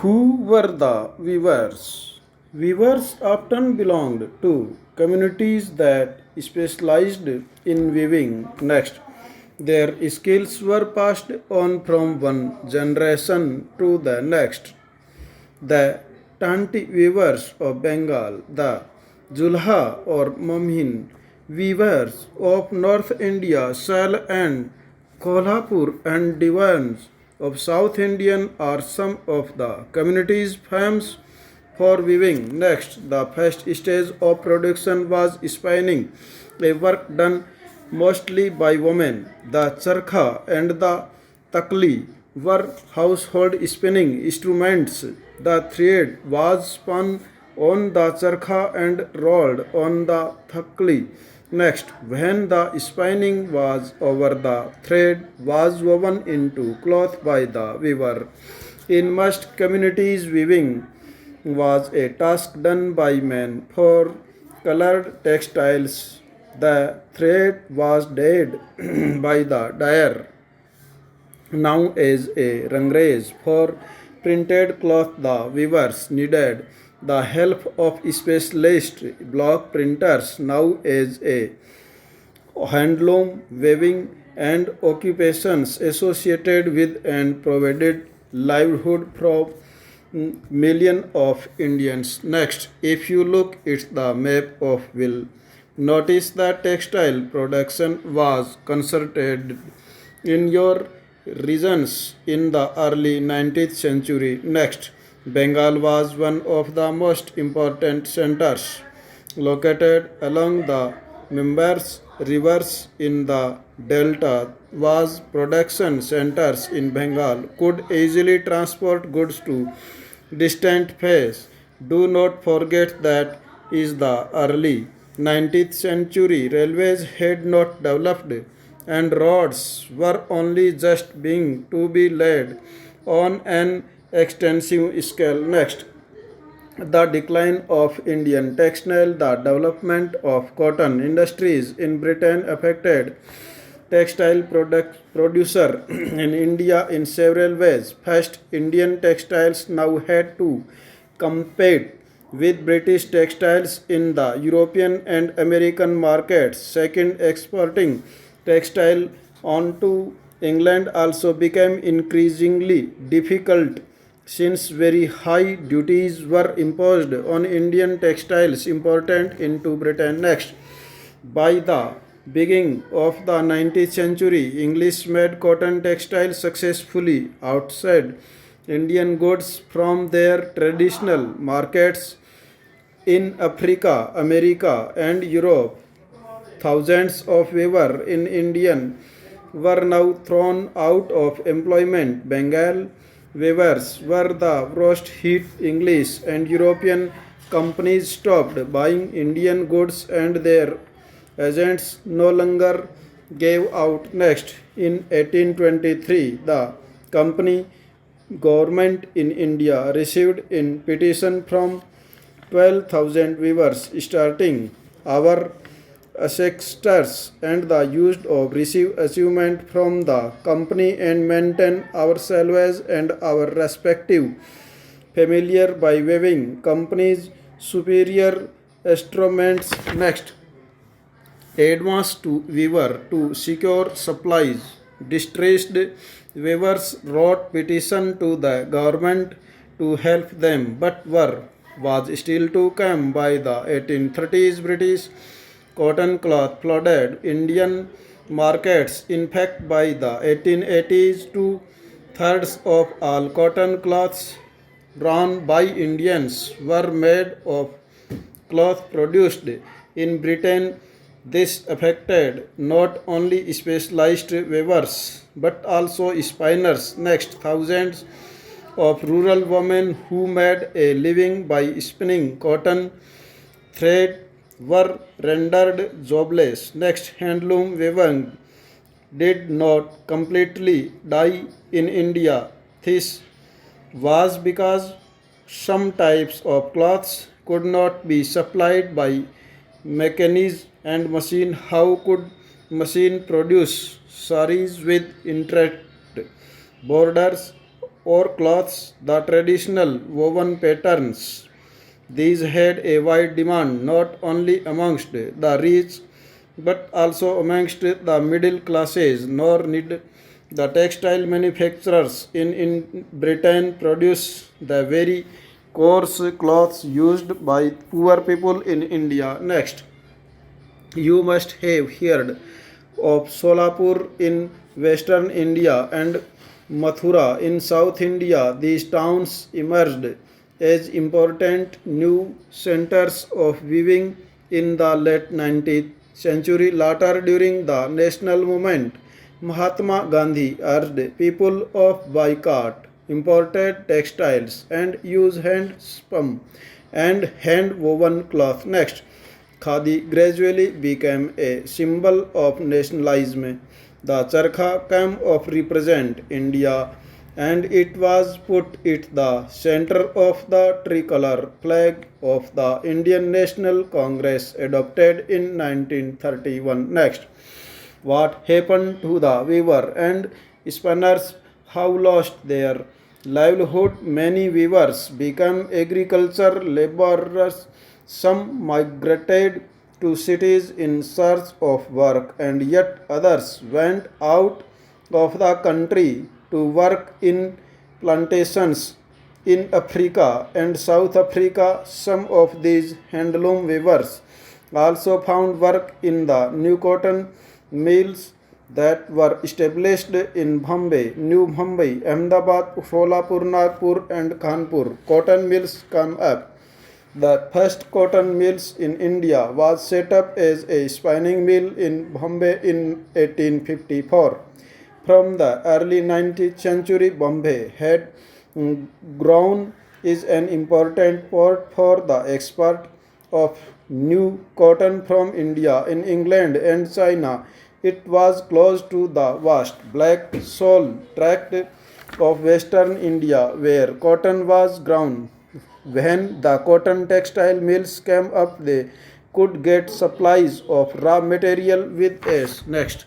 Who were the weavers? Weavers often belonged to communities that specialized in weaving. Next, their skills were passed on from one generation to the next. The Tanti weavers of Bengal, the Julha or Mamhin weavers of North India, Sal and Kolhapur and Divans of South Indian are some of the communities famous for weaving. Next, the first stage of production was spinning, a work done mostly by women. The charkha and the takli were household spinning instruments. The thread was spun on the charkha and rolled on the takli. Next, when the spinning was over, the thread was woven into cloth by the weaver. In most communities, weaving was a task done by men. For colored textiles, the thread was dyed by the dyer, now as a rangrez. For printed cloth, the weavers needed the help of specialist block printers, now as a handloom, weaving, and occupations associated with and provided livelihood for millions of Indians. Next, if you look at the map of will, notice that textile production was concentrated in your regions in the early 19th century. Next, Bengal was one of the most important centers located along the Members rivers in the delta was production centers in Bengal could easily transport goods to distant places. Do not forget that is the early 19th century railways had not developed and roads were only just being to be laid on an extensive scale. Next, the decline of Indian textile, the development of cotton industries in Britain affected textile producer in India in several ways. First, Indian textiles now had to compete with British textiles in the European and American markets. Second, exporting textile onto England also became increasingly difficult since very high duties were imposed on Indian textiles imported into Britain. Next, by the beginning of the 19th century, English made cotton textiles successfully outside Indian goods from their traditional markets in Africa, America, and Europe. Thousands of weavers in Indian were now thrown out of employment. Bengal weavers were the worst hit. English and European companies stopped buying Indian goods and their agents no longer gave out. Next, in 1823, the company government in India received in petition from 12,000 weavers starting our ancestors and the use of receive achievement from the company and maintain ourselves and our respective familiar by weaving companies superior instruments. Next, advance to weaver to secure supplies. Distressed weavers wrote petition to the government to help them, but war was still to come. By the 1830s, British cotton cloth flooded Indian markets. In fact, by the 1880s, two-thirds of all cotton cloths drawn by Indians were made of cloth produced in Britain. This affected not only specialized weavers but also spinners. Next, thousands of rural women who made a living by spinning cotton thread were rendered jobless. Next, handloom weaving did not completely die in India. This was because some types of cloths could not be supplied by mechanism and machine. How could machine produce saris with intricate borders or cloths, the traditional woven patterns. These had a wide demand not only amongst the rich but also amongst the middle classes, nor need the textile manufacturers in Britain produce the very coarse cloths used by poor people in India. Next, you must have heard of Solapur in western India and Mathura in South India. These towns emerged as important new centers of weaving in the late 19th century. Later, during the national movement, Mahatma Gandhi urged people of boycott imported textiles and use hand spun and hand woven cloth. Next, Khadi gradually became a symbol of nationalism. The charkha came of represent India and it was put at the center of the tricolor flag of the Indian National Congress adopted in 1931. Next, what happened to the weaver and spinners have lost their livelihood. Many weavers became agriculture laborers. Some migrated to cities in search of work, and yet others went out of the country to work in plantations in Africa and South Africa. Some of these handloom weavers also found work in the new cotton mills that were established in Bombay, New Mumbai, Ahmedabad, Solapur, Nagpur, and Kanpur. Cotton mills come up. The first cotton mills in India was set up as a spinning mill in Bombay in 1854. From the early 19th century, Bombay had grown is an important port for the export of new cotton from India in England and China. It was close to the vast black soil tract of western India where cotton was grown. When the cotton textile mills came up, they could get supplies of raw material with ease. Next,